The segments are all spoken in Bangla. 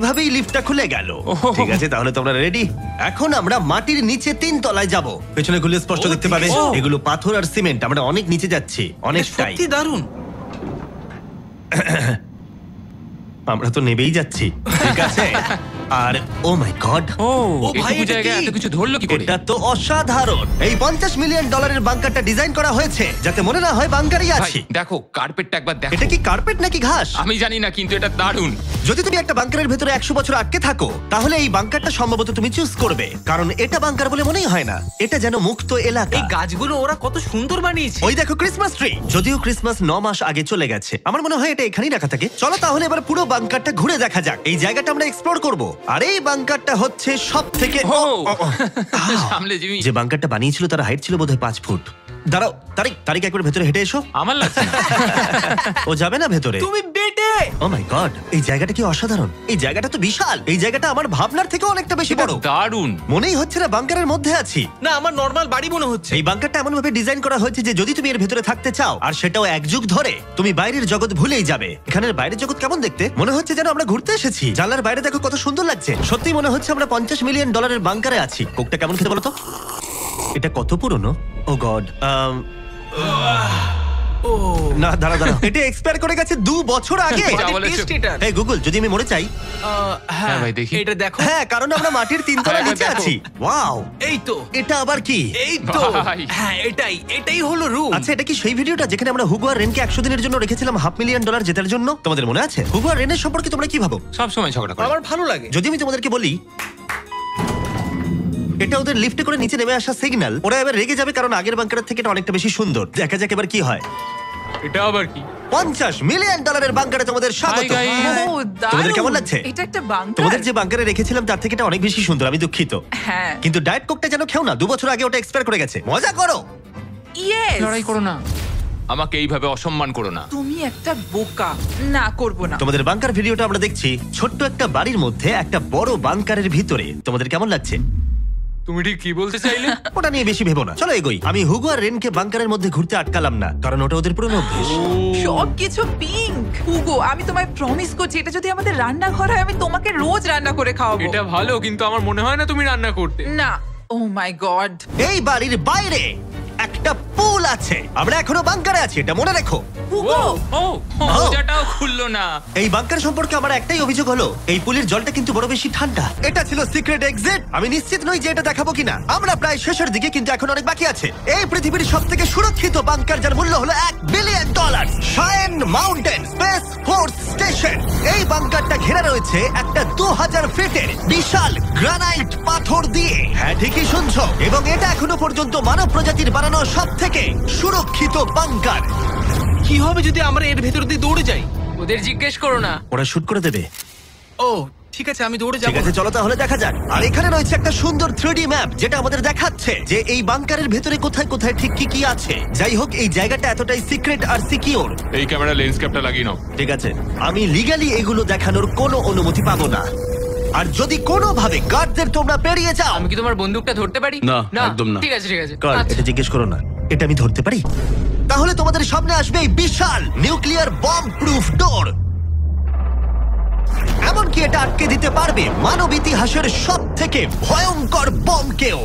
ভাবেই লিফটটা খুলে গেল। ঠিক আছে, তাহলে তোমরা রেডি? এখন আমরা মাটির নিচে 3 তলায় যাব। পেছনে খুলে স্পষ্ট দেখতে পাবে এগুলো পাথর আর সিমেন্ট। আমরা অনেক নিচে যাচ্ছি, অনেকটাই। সত্যি দারুণ। আমরা তো নেবেই যাচ্ছি। ঠিক আছে। আর ও মাই গড, ও ভাই, এইটুকু এটা জায়গায় কি? এত কিছু ধরলো কি করে? এটা তো অসাধারণ। এই $50 মিলিয়ন বাংকারটা ডিজাইন করা হয়েছে যাতে মনে না হয় বাংকারই ভাই আছি। দেখো কার্পেটটা একবার দেখো। এটা কি কার্পেট নাকি ঘাস? আমি জানি না, কিন্তু এটা দারুণ। যদি তুমি একটা বাংকারের ভেতরে 100 বছর আটকে থাকো তাহলে এই বাংকারটা সম্ভবত তুমি চুজ করবে, কারণ এটা বাংকার বলে মনেই হয় না। এটা যেন মুক্ত এলাকা। এই গাছগুলো ওরা কত সুন্দর বানিয়েছে। ওই দেখো ক্রিসমাস ট্রি। যদিও ক্রিসমাস 9 মাস আগে চলে গেছে, আমার মনে হয় এটা এখানেই রাখা থাকে। চলো তাহলে এবার পুরো বাংকারটা ঘুরে দেখা যাক। এই জায়গাটা আমরা এক্সপ্লোর করব। আর এই বাংকারটা হচ্ছে সবথেকে সামলে জিমি। যে বাংকারটা বানিয়েছিল তার হাইট ছিল বোধহয় 5 ফুট। দাঁড়াও, তারিক একবার ভেতরে হেঁটে এসো। আমার লাগছে না। ও যাবে না ভেতরে? তুমি বেটে। ও মাই গড, এই জায়গাটা কি অসাধারণ। এই জায়গাটা তো বিশাল। এই জায়গাটা আমার ভাবনার থেকে অনেকটা বেশি বড়। দারুণ। মনেই হচ্ছে না বাংকারের মধ্যে আছি। না, আমার নরমাল বাড়ি মনে হচ্ছে। এই বাংকারটা এমন ভাবে ডিজাইন করা হয়েছে যে যদি তুমি এর ভেতরে থাকতে চাও, আর সেটাও 1 যুগ ধরে, তুমি বাইরের জগৎ ভুলেই যাবে। এখানের বাইরের জগৎ কেমন দেখতে? মনে হচ্ছে যেন আমরা ঘুরতে এসেছি। জানলার বাইরে দেখো কত সুন্দর লাগছে। সত্যি মনে হচ্ছে আমরা $50 মিলিয়ন বাংকারে আছি। কোকটা কেমন খেতে বলো তো? এটা কত পুরনো? ও গড। না, দাঁড়া। এটা এক্সপায়ার করে গেছে 2 বছর আগে। যা বলেছো। এই গুগল, যদি আমি মরে চাই? হ্যাঁ ভাই, দেখি। এটা দেখো। হ্যাঁ, কারণ আমরা মাটির 3 তলা একবার নিচে দেখো। আছি। ওয়াও, এই তো, এটা আবার কি? এই তো। ভাই। হ্যাঁ, এটাই হলো রুম। আচ্ছা, এটা কি সেই ভিডিওটা যেখানে আমরা হুগো আর রেনকে 100 দিনের জন্য রেখেছিলাম $500 মিলিয়ন জেতার জন্য? তোমাদের মনে আছে? হুগো আর রেনের সম্পর্কে তোমরা কি ভাবো? সব সময় ঝগড়া করে। আমার ভালো লাগে। যদি আমি তোমাদেরকে বলি এটা ওদের লিফটে করে নিচে নেমে আসা সিগন্যাল, ওরা এবার রেগে যাবে কারণ আগের বাংকারের থেকে এটা অনেকটা বেশি সুন্দর। দেখা যাক এবার কি হয়। এটা আবার কি? $50 মিলিয়ন বাংকারে তোমাদের স্বাগত। Hi, guys. ও, দারুণ। তোমাদের কেমন লাগছে? এটা একটা বাংকার। তোমাদের যে বাংকারে রেখেছিলাম তার থেকে এটা অনেক বেশি সুন্দর। আমি দুঃখিত, হ্যাঁ। কিন্তু ডায়েট কোকটা যেন খেও না। 2 বছর আগে ওটা এক্সপায়ার করে গেছে। মজা করো। ইয়েস। লড়াই করো না, আমাকে এইভাবে অসম্মান করো না। তুমি একটা বোকা। না, করব না। তোমাদের বাংকার ভিডিওটা আমরা দেখছি ছোট্ট একটা বাড়ির মধ্যে একটা বড় বাংকারের ভিতরে। তোমাদের কেমন লাগছে? তুমি ঠিক কি বলতে চাইলে? ওটা নিয়ে বেশি ভেবো না, চলো এগোই। আমি হুগো আর রেনকে বাংকারের মধ্যে ঘুরতে আটকালাম না, কারণ ওটা ওদের পুরনো অভ্যেস। সবকিছু পিঙ্ক। হুগো, আমি তোমায় প্রমিস করছি এটা যদি আমাদের রান্নাঘর হয় আমি তোমাকে রোজ রান্না করে খাওয়াবো। এটা ভালো, কিন্তু আমার মনে হয় না তুমি রান্না করতে। না। ও মাই গড। এই বাড়ির বাইরে একটা পুল আছে। আমরা এখনো বাংকারে আছি, এটা মনে রেখো। হুগো। ও মজাটাও খুললো না। এই বাংকার সম্পর্কে আমার একটাই অভিযোগ হলো এই পুলের জলটা কিন্তু বড় বেশি ঠান্ডা। এটা ছিল সিক্রেট এক্সিট। আমি নিশ্চিত নই যে এটা দেখাবো কিনা। আমরা প্রায় শেষের দিকে, কিন্তু এখন অনেক বাকি আছে। এই পৃথিবীর সবথেকে সুরক্ষিত বাংকার, যার মূল্য হলো $1 billion. শায়েন mountain space force station. এই বাংকারটা ঘেরা রয়েছে একটা 2000 ফিটের বিশাল গ্রানাইট পাথর দিয়ে। হ্যাঁ, ঠিকই শুনছো। এবং এটা এখনো পর্যন্ত মানব প্রজাতির বানানো সবথেকে সুরক্ষিত বাংকার। কি হবে যদি আমরা এর ভেতর দিয়ে দৌড়ে যাই? ওদের জিজ্ঞেস করো না। ওরা শুট করে দেবে। ও ঠিক আছে, আমি দৌড়ে যাবো। ঠিক আছে, চলো তাহলে দেখা যাক। আর এখানে রয়েছে একটা সুন্দর 3D ম্যাপ যেটা আমাদের দেখাচ্ছে যে এই বাংকারের ভেতরে কোথায় কোথায় ঠিক কি কি আছে। যাই হোক, এই জায়গাটা এতটাই সিক্রেট আর সিকিউর। এই ক্যামেরা লেন্স ক্যাপটা লাগিয়ে নাও। ঠিক আছে, আমি লিগ্যালি এগুলো দেখানোর কোনো অনুমতি পাবো না। আর যদি কোনোভাবে গার্ডদের তোমরা পেরিয়ে যাও, আমি কি তোমার বন্দুকটা ধরতে পারি? না, একদম না। ঠিক আছে। কার আচ্ছা। এটা জিজ্ঞেস করো না। এটা আমি ধরতে পারি? তাহলে তোমাদের সামনে আসবে এই বিশাল নিউক্লিয়ার বম্ব প্রুফ ডোর। এমনকি এটা আটকে দিতে পারবে মানব ইতিহাসের সবথেকে ভয়ঙ্কর বমকেও।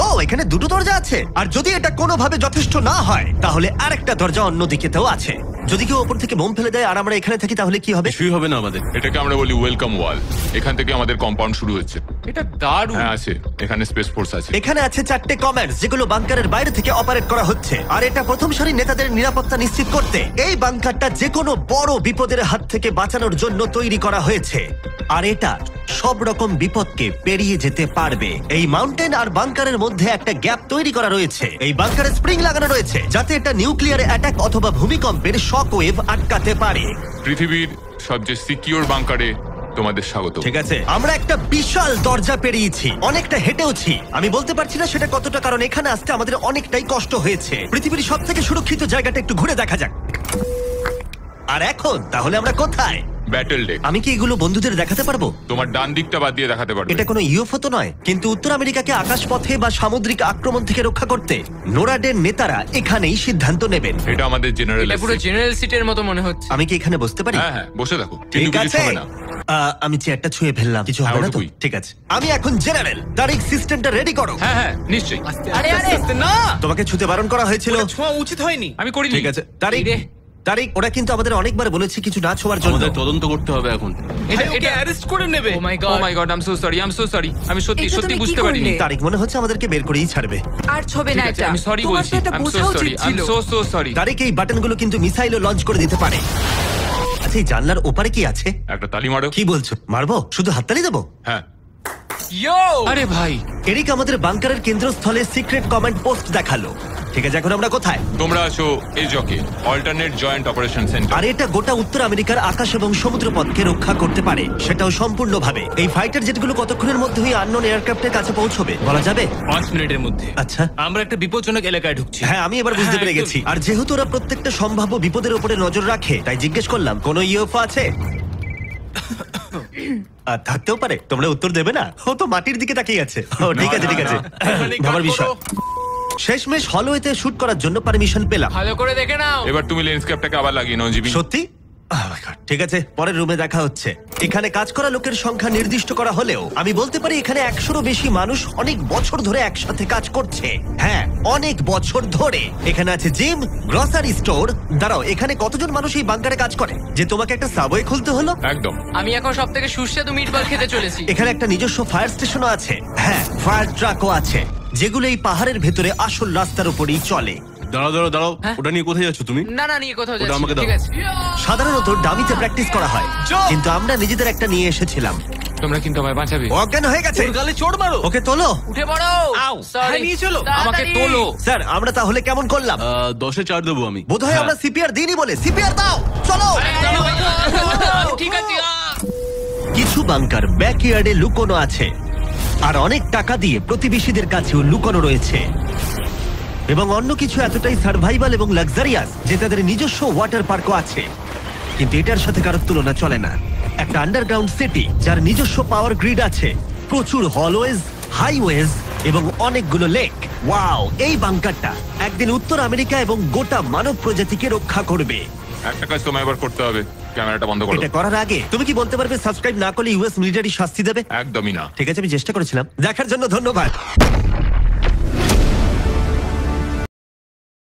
ও, এখানে 2টো দরজা আছে। আর যদি এটা কোনোভাবে যথেষ্ট না হয় তাহলে আরেকটা দরজা অন্যদিকেতেও আছে। যদি কেউ ওপর থেকে বোম ফেলে দেয় আর আমরা এখানে থাকি তাহলে কি হবে? কিছুই হবে না আমাদের। এটাকে আমরা বলি ওয়েলকাম ওয়াল। এখান থেকে আমাদের কম্পাউন্ড শুরু হচ্ছে। এটা দারুণ। হ্যাঁ আছে, এখানে স্পেস ফোর্স আছে। এখানে আছে 4টে কমান্ডস যেগুলো বাংকারের বাইরে থেকে অপারেট করা হচ্ছে। আর এটা প্রথম সারির নেতাদের নিরাপত্তা নিশ্চিত করতে এই বাংকারটা যে কোনো বড় বিপদের হাত থেকে বাঁচানোর জন্য তৈরি করা হয়েছে। আর এটা সব রকম বিপদকে পেরিয়ে যেতে পারবে। এই মাউন্টেন আর বাংকারের মধ্যে একটা গ্যাপ তৈরি করা রয়েছে। এই বাংকারে স্প্রিং লাগানো রয়েছে যাতে এটা নিউক্লিয়ার অ্যাটাক অথবা ভূমিকম্পের শক ওয়েভ আটকাতে পারে। পৃথিবীর সবচেয়ে সিকিউর বাংকারে তোমাদের স্বাগত। ঠিক আছে, আমরা একটা বিশাল দরজা পেরিয়েছি, অনেকটা হেঁটেওছি। আমি বলতে পারছি না সেটা কতটা, কারণ এখানে আসতে আমাদের অনেকটাই কষ্ট হয়েছে। পৃথিবীর সবথেকে সুরক্ষিত জায়গাটা একটু ঘুরে দেখা যাক। আর এখন তাহলে আমরা কোথায়? Battle deck. আমি কি এগুলো বন্ধুদের দেখাতে পারবো? তোমার ডান দিকটা বাদ দিয়ে দেখাতে পারবে। এটা কোনো ইউএফও তো নয়, কিন্তু উত্তর আমেরিকাকে আকাশপথে বা সামুদ্রিক আক্রমণ থেকে রক্ষা করতে নোরাডের নেতারা এখানেই সিদ্ধান্ত নেবেন। এটা আমাদের জেনারেল। এটা পুরো জেনারেল সিটের মতো মনে হচ্ছে। আমি কি এখানে বসতে পারি? হ্যাঁ, বসে থাকো, কিন্তু ঠিক কিছু আছে, হবে না। আমি চেয়ারটা ছুঁয়ে ফেললাম, কিছু হবে না তো? ওটুকুই। ঠিক আছে, আমি এখন জেনারেল। তারিখ সিস্টেমটা রেডি করো। হ্যাঁ হ্যাঁ নিশ্চয়ই। আরে আরে না, তোমাকে ছুতে বারণ করা হয়েছিল। ওটা ছোঁয়া উচিত হয়নি। আমি করিনি। ঠিক আছে তারিখ, এই রে, তারিখ ওরা কিন্তু আমাদের অনেকবার বলেছে কিছু না ছোঁয়ার জন্য। আমাদের তদন্ত করতে হবে এখন। এটা এটা- এটা অ্যারেস্ট করে নেবে। Oh my god, I am so sorry, I am so sorry. আমি সত্যি এটা সত্যি তুমি কি বুঝতে পারিনি। করলে? তারিখ মনে হচ্ছে আমাদেরকে বের করেই ছাড়বে। আর ছবে না ঠিক আছে, এটা। আমি সরি তোমার বলছি। তো এটা আই এম সো বোঝা সরি, উচিত আই এম ছিল। So sorry. তারিখ এই বাটনগুলো কিন্তু মিসাইলও লঞ্চ করে দিতে পারে। আচ্ছা এই জানলার ওপারে কি আছে? একটা তালি মারো। কি বলছো, মারবো? শুধু হাততালি দেবো? হ্যাঁ, ইয়ো, আরে ভাই, এরিক আমাদের বাংকারের কেন্দ্রস্থলে সিক্রেট কমান্ড পোস্ট দেখালো। ঠিক আছে, এখন আমরা কোথায়? তোমরা আছো এজকে, অল্টারনেট জয়েন্ট অপারেশন সেন্টার। আর এটা গোটা উত্তর আমেরিকার আকাশ এবং সমুদ্রপথকে রক্ষা করতে পারে, সেটাও সম্পূর্ণভাবে। এই ফাইটার জেটগুলো কতক্ষণের মধ্যে ওই আননোন এয়ারক্রাফটের কাছে পৌঁছবে বলা যাবে? 5 মিনিটের মধ্যে আচ্ছা আমরা একটা বিপজ্জনক এলাকায় ঢুকছি। হ্যাঁ, আমি এবার বুঝতে হ্যাঁ, পেরে একদমই। গেছি। আর যেহেতু ওরা প্রত্যেকটা সম্ভাব্য বিপদের উপরে নজর রাখে, তাই জিজ্ঞেস করলাম কোনো ইউএফও আছে? আর থাকতেও পারে, তোমরা উত্তর দেবে না? ও তো মাটির দিকে তাকিয়ে আছে। ও ঠিক আছে ঠিক আছে, এখানে গান ভাবার বিষয়। করো। শেষমেশ হলওয়েতে শুট করার জন্য পারমিশন পেলাম। ভালো করে দেখে নাও। এবার তুমি লেন্স ক্যাপটাকে আবার লাগিয়ে নাও জিবি। সত্যি? Oh my God, ঠিক আছে, পরের রুমে দেখা হচ্ছে। এখানে কাজ করা লোকের সংখ্যা নির্দিষ্ট করা হলেও আমি বলতে পারি এখানে 100-রও বেশি মানুষ অনেক বছর ধরে একসাথে কাজ করছে। হ্যাঁ, অনেক বছর ধরে। এখানে আছে জিম, গ্রসারি স্টোর। দাঁড়াও, এখানে কতজন মানুষ এই বাংকারে কাজ করে যে তোমাকে একটা সাবওয়ে খুলতে হলো? একদম। আমি এখন সব থেকে সুস্বাদু মিটবল খেতে চলেছি। এখানে একটা নিজস্ব ফায়ার স্টেশনও আছে। হ্যাঁ, ফায়ার ট্রাকও আছে, যেগুলো এই পাহাড়ের ভেতরে আসল রাস্তার উপরেই চলে। দাঁড়াও দাঁড়াও দাঁড়াও, হ্যাঁ? ওটা নিয়ে কোথায় যাচ্ছ তুমি? না না, নিয়ে কোথাও ওটা যাচ্ছি আমাকে না, দাও। ঠিক আছে। সাধারণত ডামিতে প্র্যাকটিস করা হয়, কিন্তু আমরা নিজেদের একটা নিয়ে এসেছিলাম। তোমরা কিন্তু আমায় বাঁচাবে। অজ্ঞান হয়ে গেছে। ওর গালে চড় মারো। ওকে তোলো। উঠে পড়ো। আউ, Sorry. হ্যাঁ, নিয়ে চলো। আমাকে তাড়াতাড়ি। তোলো। স্যার, আমরা তাহলে কেমন করলাম? 10-এ 4 দেবো আমি। বোধহয় হ্যাঁ। আমরা সিপিআর দিইনি বলে। সিপিআর দাও, চলো। আমি ঠিক আছে। কিছু বাংকার ব্যাকইয়ার্ডে লুকোনো আছে, আর অনেক টাকা দিয়ে প্রতিবেশীদের কাছেও লুকোনো রয়েছে। এবং অন্য কিছু এতটাই সার্ভাইভাল এবং লাক্সারিয়াস যে তাদের নিজস্ব ওয়াটার পার্কও আছে। কিন্তু এটার সাথে কারোর তুলনা চলে না। একটা আন্ডারগ্রাউন্ড সিটি যার নিজস্ব পাওয়ার গ্রিড আছে, প্রচুর হলওয়েজ, হাইওয়েজ এবং অনেকগুলো লেক। ওয়াও, এই বাংকারটা একদিন উত্তর আমেরিকা এবং গোটা মানব প্রজাতিকে রক্ষা করবে। একটা কাজ তোমায় এবার করতে হবে, ক্যামেরাটা বন্ধ করো। এটা করার আগে তুমি কি বলতে পারবে সাবস্ক্রাইব না করলে ইউএস মিলিটারি শাস্তি দেবে? একদমই না। ঠিক আছে, আমি চেষ্টা করেছিলাম। দেখার জন্য ধন্যবাদ।